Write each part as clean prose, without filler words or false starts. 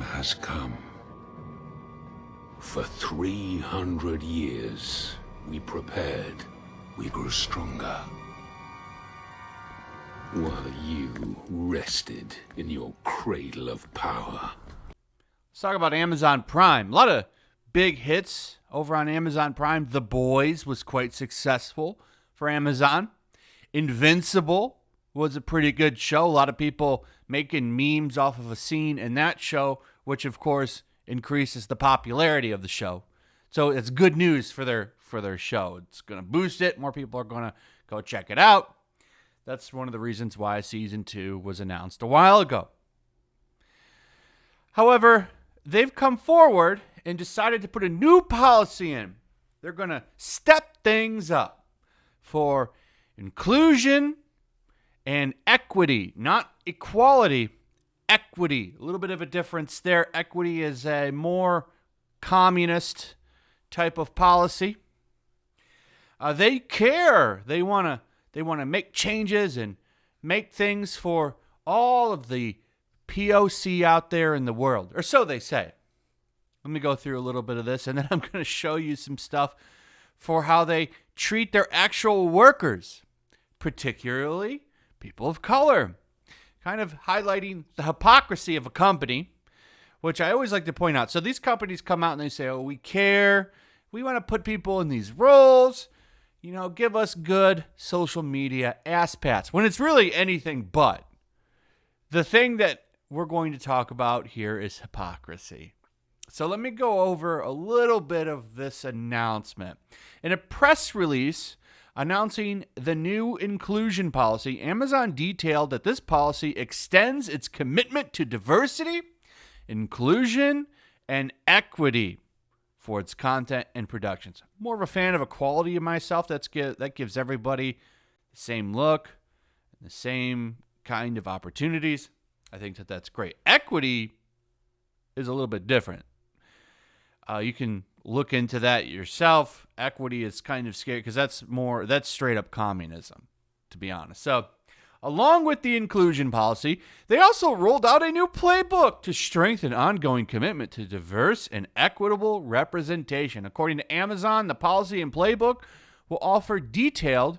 has come. For 300 years, we prepared. We grew stronger. While you rested in your cradle of power. Let's talk about Amazon Prime. A lot of big hits over on Amazon Prime. The Boys was quite successful for Amazon. Invincible was a pretty good show. A lot of people making memes off of a scene in that show, which of course increases the popularity of the show. So it's good news for their show. It's going to boost it. More people are going to go check it out. That's one of the reasons why season 2 was announced a while ago. However, they've come forward and decided to put a new policy in. They're going to step things up for inclusion and equity, not equality, equity. A little bit of a difference there. Equity is a more communist type of policy. They care. They want to make changes and make things for all of the POC out there in the world, or so they say. Let me go through a little bit of this, and then I'm going to show you some stuff for how they treat their actual workers, particularly people of color, kind of highlighting the hypocrisy of a company, which I always like to point out. So these companies come out and they say, oh, we care. We want to put people in these roles. Give us good social media ass pats, when it's really anything but. The thing that we're going to talk about here is hypocrisy. So let me go over a little bit of this announcement. In a press release announcing the new inclusion policy, Amazon detailed that this policy extends its commitment to diversity, inclusion, and equity for its content and productions. More of a fan of equality myself. That gives everybody the same look, the same kind of opportunities. I think that's great. Equity is a little bit different. You can look into that yourself. Equity is kind of scary because that's straight up communism, to be honest. So, along with the inclusion policy, they also rolled out a new playbook to strengthen ongoing commitment to diverse and equitable representation. According to Amazon, the policy and playbook will offer detailed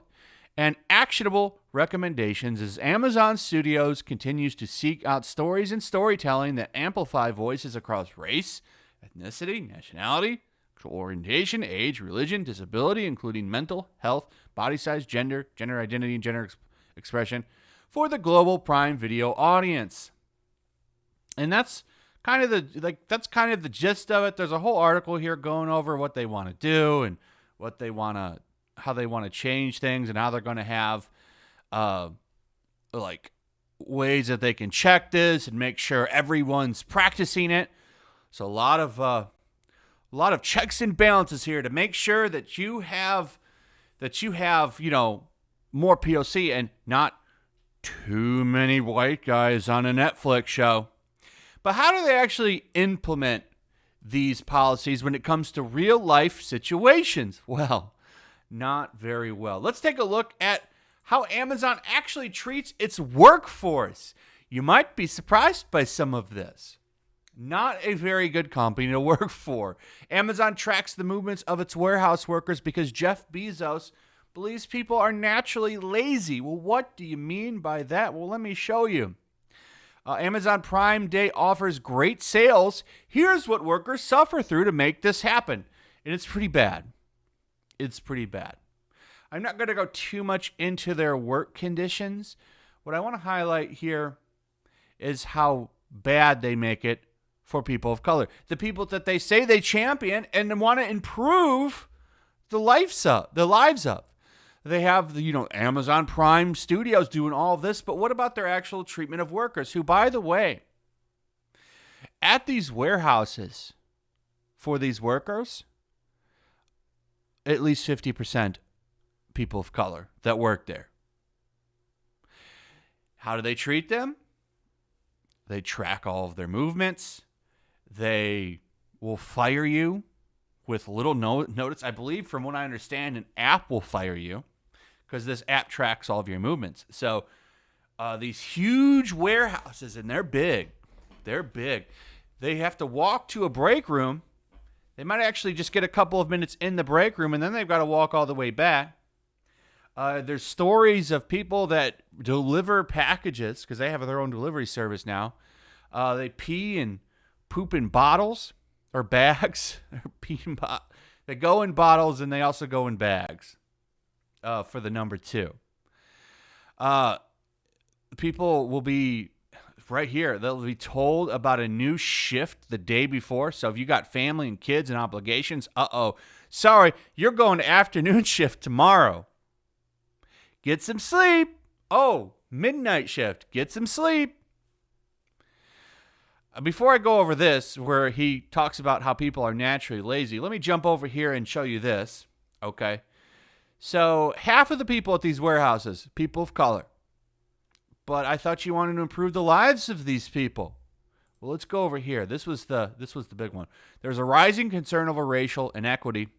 and actionable recommendations as Amazon Studios continues to seek out stories and storytelling that amplify voices across race, ethnicity, nationality, sexual orientation, age, religion, disability, including mental health, body size, gender identity, and gender expression for the global Prime Video audience. And that's kind of the gist of it. There's a whole article here going over what they want to do and how they want to change things and how they're going to have ways that they can check this and make sure everyone's practicing it. So a lot of checks and balances here to make sure that you have more POC and not too many white guys on a Netflix show. But how do they actually implement these policies when it comes to real life situations? Well, not very well. Let's take a look at how Amazon actually treats its workforce. You might be surprised by some of this. Not a very good company to work for. Amazon tracks the movements of its warehouse workers because Jeff Bezos believes people are naturally lazy. Well, what do you mean by that? Well, let me show you. Amazon Prime Day offers great sales. Here's what workers suffer through to make this happen. And it's pretty bad. It's pretty bad. I'm not going to go too much into their work conditions. What I want to highlight here is how bad they make it for people of color. The people that they say they champion and want to improve the lives of. They have Amazon Prime Studios doing all of this, but what about their actual treatment of workers who, by the way, at these warehouses for these workers, at least 50% people of color that work there. How do they treat them? They track all of their movements. They will fire you with little notice. I believe, from what I understand, an app will fire you because this app tracks all of your movements. So these huge warehouses, and they're big. They're big. they have to walk to a break room. They might actually just get a couple of minutes in the break room, and then they've got to walk all the way back. There's stories of people that deliver packages because they have their own delivery service now. They pee and poop in bottles or bags. They go in bottles and they also go in bags for the number 2. People will be right here. They'll be told about a new shift the day before. So if you got family and kids and obligations, sorry, you're going to afternoon shift tomorrow. Get some sleep. Oh, midnight shift. Get some sleep. Before I go over this, where he talks about how people are naturally lazy, let me jump over here and show you this. Okay. So half of the people at these warehouses, people of color. But I thought you wanted to improve the lives of these people. Well, let's go over here. This was the big one. There's a rising concern over racial inequity.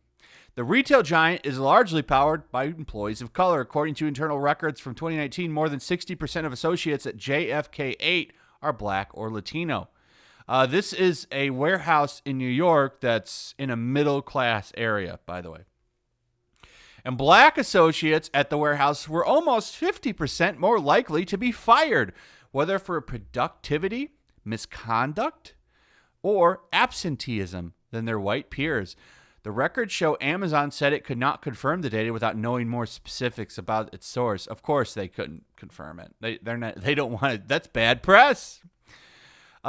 The retail giant is largely powered by employees of color. According to internal records from 2019, more than 60% of associates at JFK 8 are black or Latino. This is a warehouse in New York that's in a middle-class area, by the way. And black associates at the warehouse were almost 50% more likely to be fired, whether for productivity, misconduct, or absenteeism than their white peers. The records show Amazon said it could not confirm the data without knowing more specifics about its source. Of course, they couldn't confirm it. They don't want it. That's bad press.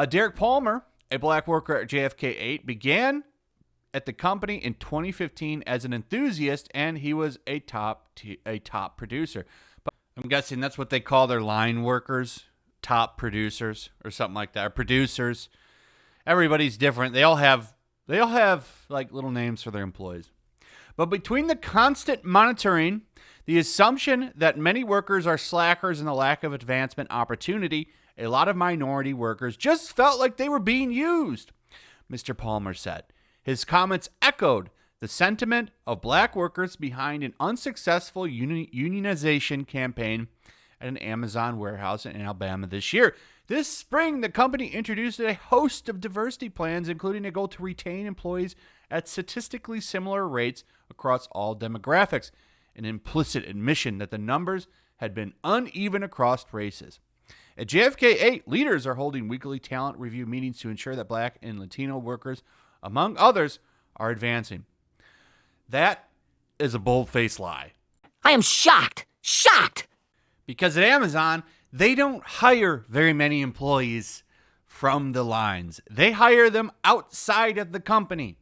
Derek Palmer, a black worker at JFK 8, began at the company in 2015 as an enthusiast, and he was a top producer. But I'm guessing that's what they call their line workers, top producers or something like that, or producers. Everybody's different. They all have like little names for their employees. But between the constant monitoring, the assumption that many workers are slackers, and the lack of advancement opportunity, a lot of minority workers just felt like they were being used, Mr. Palmer said. His comments echoed the sentiment of black workers behind an unsuccessful unionization campaign at an Amazon warehouse in Alabama this year. This spring, the company introduced a host of diversity plans, including a goal to retain employees at statistically similar rates across all demographics, an implicit admission that the numbers had been uneven across races. At JFK 8, leaders are holding weekly talent review meetings to ensure that black and Latino workers, among others, are advancing. That is a bold-faced lie. I am shocked. Shocked! Because at Amazon, they don't hire very many employees from the lines. They hire them outside of the company.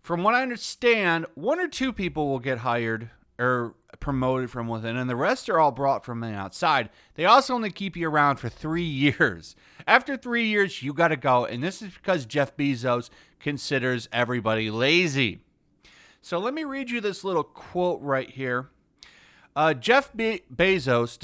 From what I understand, 1 or 2 people will get hired or promoted from within, and the rest are all brought from the outside. They also only keep you around for 3 years. After 3 years, you got to go, and this is because Jeff Bezos considers everybody lazy. So let me read you this little quote right here. Jeff Bezos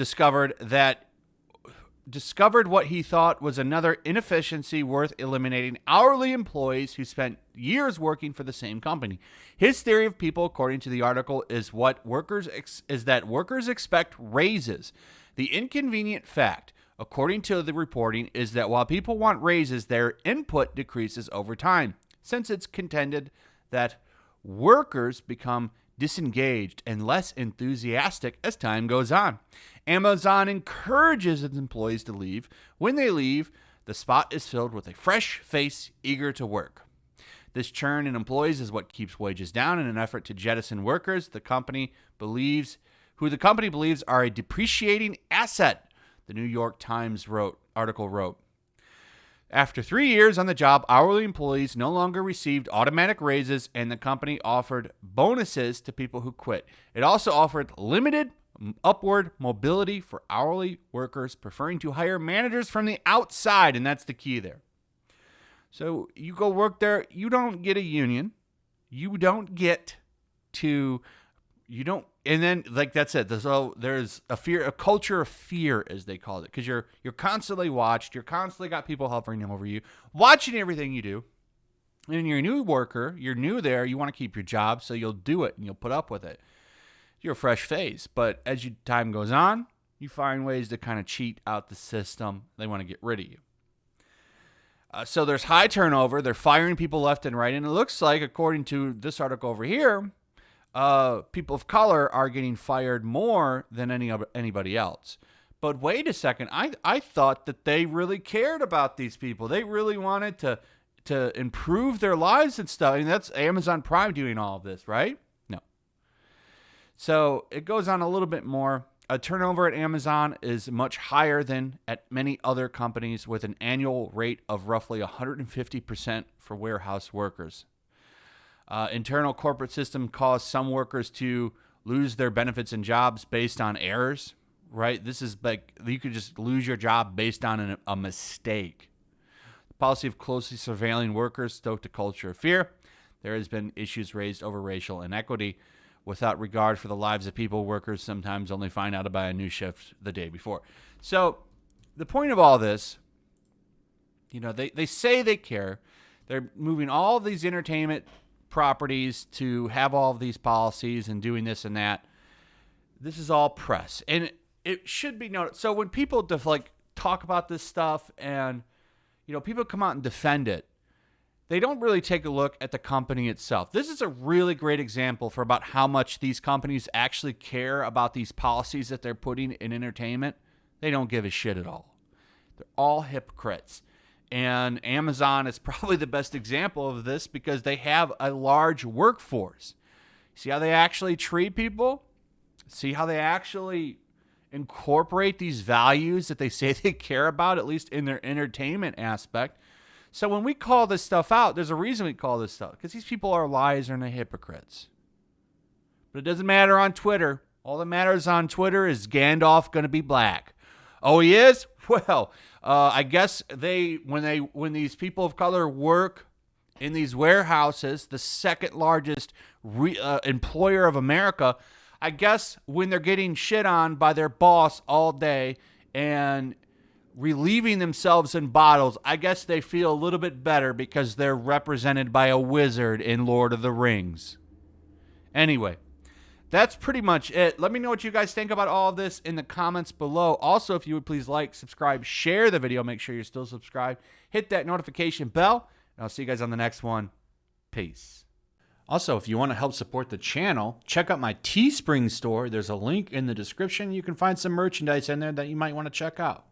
discovered what he thought was another inefficiency worth eliminating: hourly employees who spent years working for the same company. His theory of people, according to the article, is that workers expect raises. The inconvenient fact, according to the reporting, is that while people want raises, their input decreases over time, since it's contended that workers become disengaged and less enthusiastic as time goes on. Amazon encourages its employees to leave. When they leave, the spot is filled with a fresh face eager to work. This churn in employees is what keeps wages down in an effort to jettison workers who the company believes are a depreciating asset, the New York Times article wrote. After 3 years on the job, hourly employees no longer received automatic raises, and the company offered bonuses to people who quit. It also offered limited upward mobility for hourly workers, preferring to hire managers from the outside, and that's the key there. So you go work there, you don't get a union, and then, like that's it. So there's a culture of fear, as they call it, because you're constantly watched. You're constantly got people hovering over you, watching everything you do. And you're a new worker, you're new there, you want to keep your job, so you'll do it and you'll put up with it. You're a fresh face, but as time goes on, you find ways to kind of cheat out the system. They want to get rid of you. So there's high turnover. They're firing people left and right. And it looks like, according to this article over here, people of color are getting fired more than anybody else. But wait a second. I thought that they really cared about these people. They really wanted to improve their lives and stuff. I mean, that's Amazon Prime doing all of this, right? No. So it goes on a little bit more. Turnover at Amazon is much higher than at many other companies, with an annual rate of roughly 150% for warehouse workers. Internal corporate system caused some workers to lose their benefits and jobs based on errors, right? This is like you could just lose your job based on a mistake. The policy of closely surveilling workers stoked a culture of fear. There has been issues raised over racial inequity. Without regard for the lives of people, workers sometimes only find out about a new shift the day before. So the point of all this, they say they care. They're moving all of these entertainment properties to have all of these policies and doing this and that. This is all press. And it should be noted. So when people talk about this stuff and, people come out and defend it, they don't really take a look at the company itself. This is a really great example for about how much these companies actually care about these policies that they're putting in entertainment. They don't give a shit at all. They're all hypocrites. And Amazon is probably the best example of this because they have a large workforce. See how they actually treat people? See how they actually incorporate these values that they say they care about, at least in their entertainment aspect. So when we call this stuff out, there's a reason we call this stuff, because these people are liars and they're hypocrites. But it doesn't matter on Twitter. All that matters on Twitter is Gandalf going to be black. Oh, he is? Well, I guess when these people of color work in these warehouses, the second largest employer of America, I guess when they're getting shit on by their boss all day and relieving themselves in bottles, I guess they feel a little bit better because they're represented by a wizard in Lord of the Rings. Anyway, that's pretty much it. Let me know what you guys think about all of this in the comments below. Also, if you would please like, subscribe, share the video. Make sure you're still subscribed. Hit that notification bell, and I'll see you guys on the next one. Peace. Also, if you want to help support the channel, check out my Teespring store. There's a link in the description. You can find some merchandise in there that you might want to check out.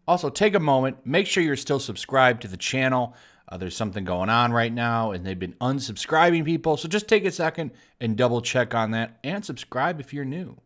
Also, take a moment, make sure you're still subscribed to the channel. There's something going on right now, and they've been unsubscribing people. So just take a second and double check on that, and subscribe if you're new.